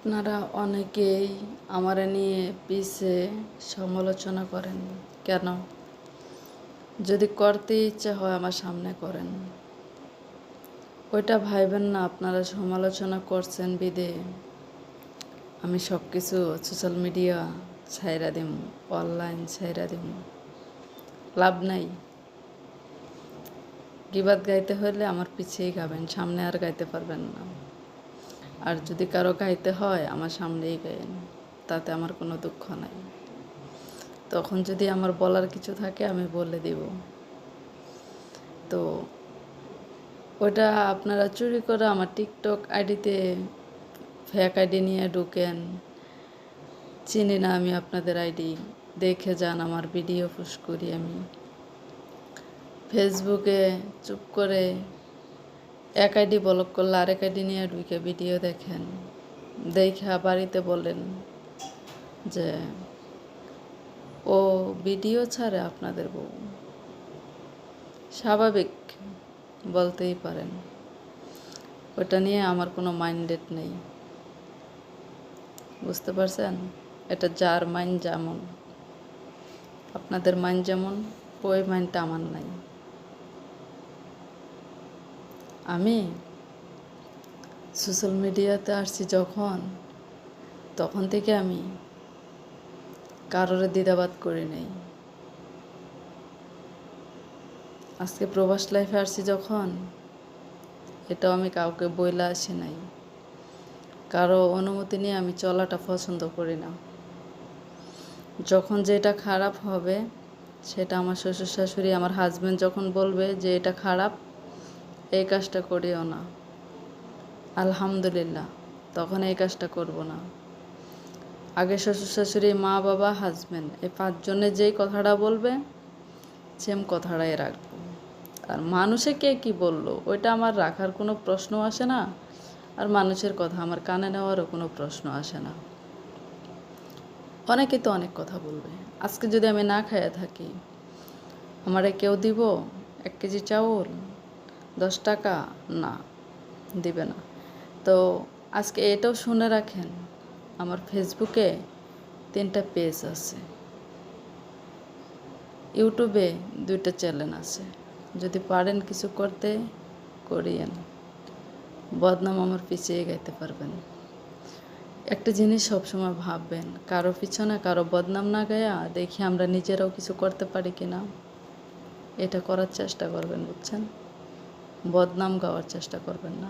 আপনারা অনেকেই আমারে নিয়ে পিছে সমালোচনা করেন। কেন? যদি করতে ইচ্ছা হয় আমার সামনে করেন। ওইটা ভাইবেন না আপনারা সমালোচনা করছেন বিদে আমি সব কিছু সোশ্যাল মিডিয়া ছাইরা দিম, অনলাইন ছাইরা দিম। লাভ নাই। গিবাদ গাইতে হলে আমার পিছেই গাবেন, সামনে আর গাইতে পারবেন না। আর যদি কারো গাইতে হয় আমার সামনেই গাইন, তাতে আমার কোনো দুঃখ নাই। তখন যদি আমার বলার কিছু থাকে আমি বলে দিব। তো ওটা আপনারা চুরি করে আমার টিকটক আইডিতে ফেক আইডি নিয়ে ঢুকেন। চিনি না আমি আপনাদের আইডি, দেখে যান আমার ভিডিও পোস্ট করি আমি। ফেসবুকে চুপ করে এক আইডি ব্লক করলে আরেক আইডি নিয়ে ঢুকে ভিডিও দেখেন, দেখে বাড়িতে বলেন যে ও ভিডিও ছাড়ে আপনাদের বউ। স্বাভাবিক বলতেই পারেন, ওটা নিয়ে আমার কোনো মাইন্ডেড নেই। বুঝতে পারছেন? এটা যার মাইন্ড যেমন, আপনাদের মাইন্ড যেমন, ওই মাইন্ডটা আমার নাই। আমি সোশ্যাল মিডিয়াতে আসছি তখন থেকে আমি কারোর দ্বিধাবাদ করি নাই। আজকে প্রবাস লাইফে আসছি যখন, এটাও আমি কাউকে বইলা আসি নাই। কারো অনুমতি নিয়ে আমি চলাটা পছন্দ করি না। যখন যেটা খারাপ হবে সেটা আমার শ্বশুর শাশুড়ি, আমার হাজব্যান্ড যখন বলবে যে এটা খারাপ, এই কাজটা করিও না, আলহামদুলিল্লাহ, তখন এই কাজটা করব না। আগে শ্বশুর শাশুড়ি, মা বাবা, হাজব্যান্ড, এই পাঁচজনে যেই কথাটা বলবে সেম কথাটাই রাখবো। আর মানুষে কে কি বললো ওইটা আমার রাখার কোনো প্রশ্ন আসে না। আর মানুষের কথা আমার কানে নেওয়ারও কোনো প্রশ্ন আসে না। অনেকে তো অনেক কথা বলবে। আজকে যদি আমি না খাইয়া থাকি, আমারে কেউ দিব 1 কেজি চাউল 10 টাকা? না, দিবে না। তো আজকে এটাও শুনে রাখেন, আমার ফেসবুকে 3টা পেজ আছে, ইউটিউবে 2টা চ্যানেল আছে। যদি পারেন কিছু করতে, করিয়েন। বদনাম আমার পিছিয়ে গাইতে পারবেন। একটা জিনিস সবসময় ভাববেন, কারো পিছনে কারো বদনাম না গায়া দেখি আমরা নিজেরাও কিছু করতে পারি কিনা, এটা করার চেষ্টা করবেন। বুঝছেন? বদনাম গাওয়ার চেষ্টা করবেন না।